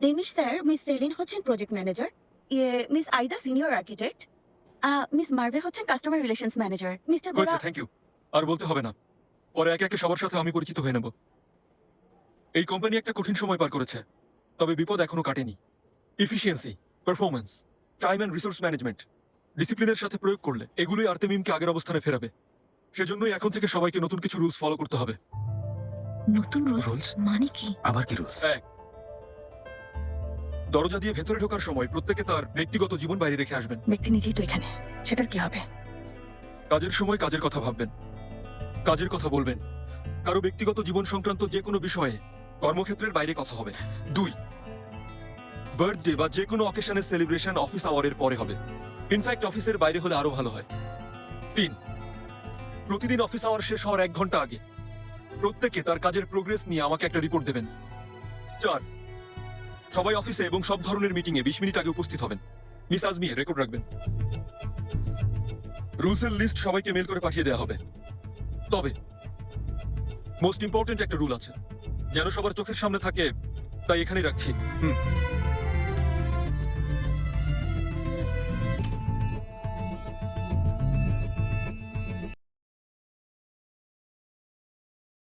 দেমিশ sir, miss Selin হচ্ছেন project manager, miss Aida senior architect, miss Merve হচ্ছেন customer relations manager, mister Bora. হয়েছে, thank you. আর বলতে হবে না, পরে একে একে সবার সাথে আমি পরিচিত হয়ে নেব। এই কোম্পানি একটা কঠিন সময় পার করেছে, তবে বিপদ এখনো কাটেনি। Efficiency, performance, time and resource management, ডিসিপ্লিনের সাথে প্রয়োগ করলে এগুলোই আর্তেমিমকে আগের অবস্থানে ফেরাবে। সেজন্যই এখন থেকে সবাইকে নতুন কিছু রুলস ফলো করতে হবে। নতুন রুলস মানে কি? আবার কি রুলস? এক, দরজা দিয়ে ভেতরে ঢোকার সময় প্রত্যেকে তার ব্যক্তিগত জীবন বাইরে রেখে আসবেন। ব্যক্তি নিজেই তো এখানে, সেটার কি হবে? কাজের সময় কাজের কথা ভাববেন, কাজের কথা বলবেন। কারো ব্যক্তিগত জীবন সংক্রান্ত যে কোনো বিষয়ে কর্মক্ষেত্রের বাইরে কথা হবে। 2, বার্থডে বা যে কোনো অকেশনের সেলিব্রেশন অফিস আওয়ারের পরে হবে। ইনফ্যাক্ট অফিসের বাইরে হলে আরো ভালো হয়। 3, প্রতিদিন অফিস আওয়ার শেষ হওয়ার 1 ঘন্টা আগে প্রত্যেকে তার কাজের প্রোগ্রেস নিয়ে আমাকে একটা রিপোর্ট দেবেন। 4, সবাই অফিসে এবং সব ধরনের মিটিংয়ে 20 মিনিট আগে উপস্থিত হবেন। মিস আজমি রেকর্ড রাখবেন। রুলসের লিস্ট সবাইকে মেল করে পাঠিয়ে দেওয়া হবে। তবে মোস্ট ইম্পর্টেন্ট একটা রুল আছে, যেন সবার চোখের সামনে থাকে, তাই এখানেই রাখছি।